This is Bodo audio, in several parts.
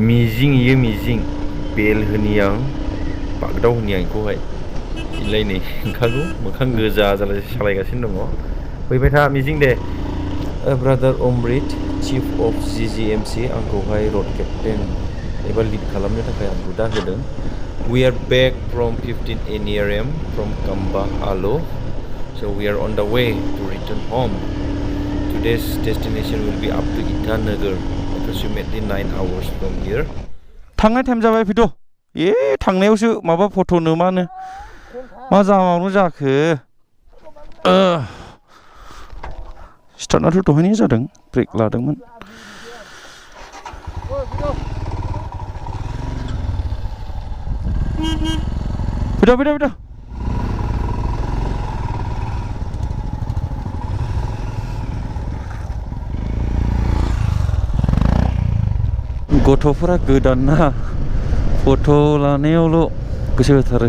मिजिं बेल होनि आं बागदाव होनि आं बेखौहाय इलाय नै ओंखारगौ मोखां गोजा जालाय सालायगासिनो दङ फैबाय था मिजिं दे ब्रादार अमृत चिफ अफ जिजिएमसि आंखौहाय रड केप्टेन एबा लिड खालामनो थाखाय आंखौ दा होदों we are back from 15 NRM from Kamba Alo so we are on the way to return home today's destination will be up to Itanagar approximately 9 hours from here थांनाय टाइम जाबाय फैद' थांनायावसो माबा फट'नो मानो मा जामावनो जाखो स्टार्टआथ' दहायनो जादों ब्रेक लादोंमोन फैद' गथ'फोरा गोदान ना फट' लानायावल' गोसो होथारो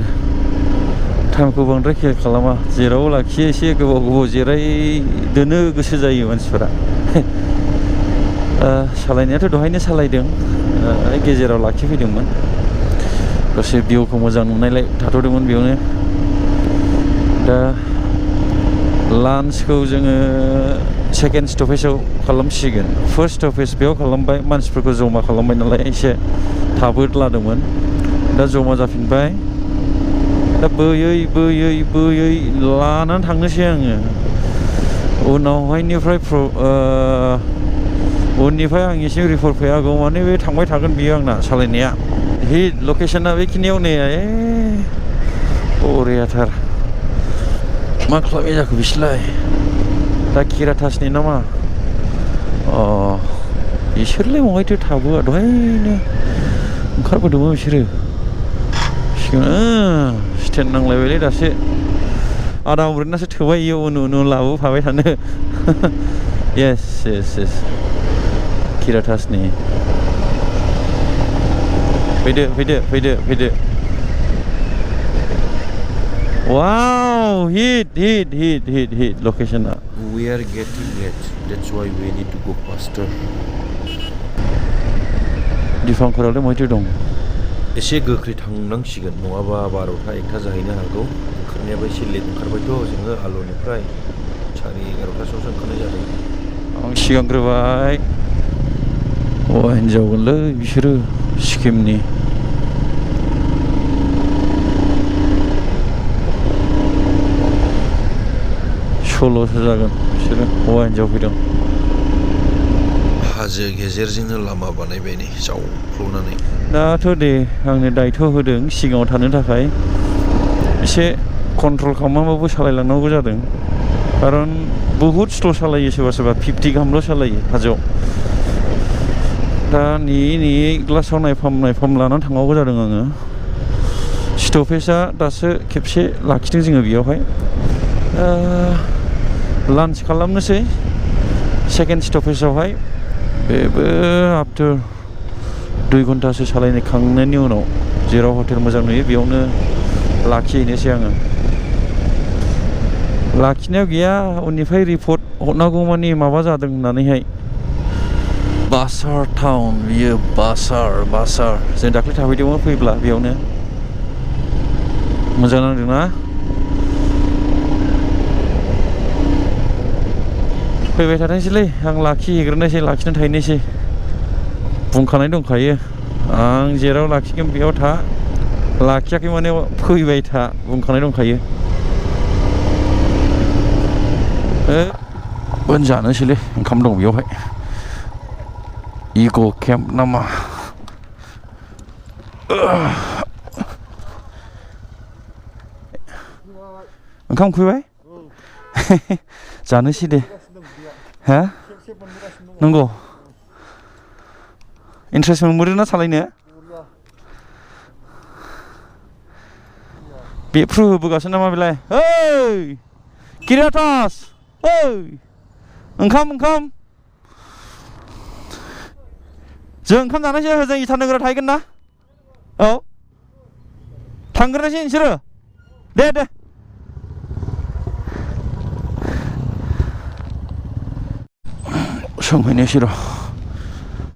टाइमखौ बांद्राय केयार खालामा जेराव लाखियो एसे गोबाव जिरायदोनो गोसो जायो मानसिफोरा सालायनायाथ' दहायनो सालायदों गेजेराव लाखिफैदोंमोन दसे भिउखौ मोजां नुनायलाय थाथ'दोंमोन बेयावनो दा लान्चखौ जोङो सेकेन्ड स्टपेजाव खालामसिगोन फार्स्ट स्टपेज बेयाव खालामबाय मानसिफोरखौ जमा खालामबाय नालाय एसे थाबोद लादोंमोन दा जमा जाफिनबाय दा बोयै लानानै थांनोसै आङो उननिफ्राय आं एसे रिपर्ट फैयागौ माने बे थांबाय थागोन बियो आंना सालायनाया हिट लकेसना बेखिनियाव नै बरियाथार मा खालामनाय जाखो बिसोरलाय दा किराटासनि नामा बिसोरलाय बहायथो थाबोआ दहायनो ओंखारबोदोंमोन बिसोरो स्टेन्ड नांलायबायलै दासो आदा अमृतनासो थोबाय इयो उन लाबोफाबाय थानो येस किराटासनि फैदो wow hit location we are getting late that's why we need to go faster दिफांफोरावलाय माथो दं एसे गोख्रै थांनांसिगोन नङाबा 12टा 1टा जाहैनो हागौ ओंखारनायाबो एसे लेट ओंखारबायथ' जोङो आलुनिफ्राय 11:30 ओंखारनाय जादों आं सिगांग्रोबाय हिनजावगोनलै बिसोरो सिक्किमनि 16सो जागोन बिसोरो हौवा हिनजाव फैदों हाजो गेजेरजोंनो लामा बानायबाय नै जावफ्लौनानै दाथ' दे आंनो दायथ' होदों सिगाङाव थानो थाखाय एसे कन्ट्रल खालामनानैबाबो सालायलांनांगौ जादों खारन बहुद स्ल' सालायो सोरबा 50 गाहामल' सालायो हाजोआव दा नेयै ग्लासाव नायफाम लानानै थांनांगौ जादों आङो स्टपेजआ दासो खेबसे लाखिदों जोङो बेयावहाय लान्च खालामनोसै सेकेन्ड स्टपेजावहाय बेबो आफ्टार 2 घन्टासो सालायखांनायनि उनाव जेराव हटेल मोजां नुयो बेयावनो लाखिहैनोसै आङो लाखिनायाव गैया उननिफ्राय रिपर्ट हरनांगौ मानि माबा जादों होननानैहाय बासार टाउन बियो बासार जों दाख्लै थाफैदोंमोन फैब्ला बेयावनो मोजां नांदोंना फैबाय थाथोंसैलै आं लाखिहैग्रोनोसै लाखिनानै थाहैनोसै बुंखानाय दंखायो आं जेराव लाखिगोन बेयाव था लाखियाखै माने फैबाय था बुंखानाय दंखायो जानोसैलै ओंखाम दं बेयावहाय इग' केम्प नामा ओंखाम उखैबाय जानोसै दे हा नंगौ इन्ट्रेस्ट मोनबोदोंना सालायनो बेफ्रु होबोगासिनो नामा बेलाय ओइ किराटास ओइ ओंखाम जों ओंखाम जानोसै हजों इटानगराव थाहैगोन ना औ थांग्रोनोसै नोंसोरो दे सोंहैनोसै र'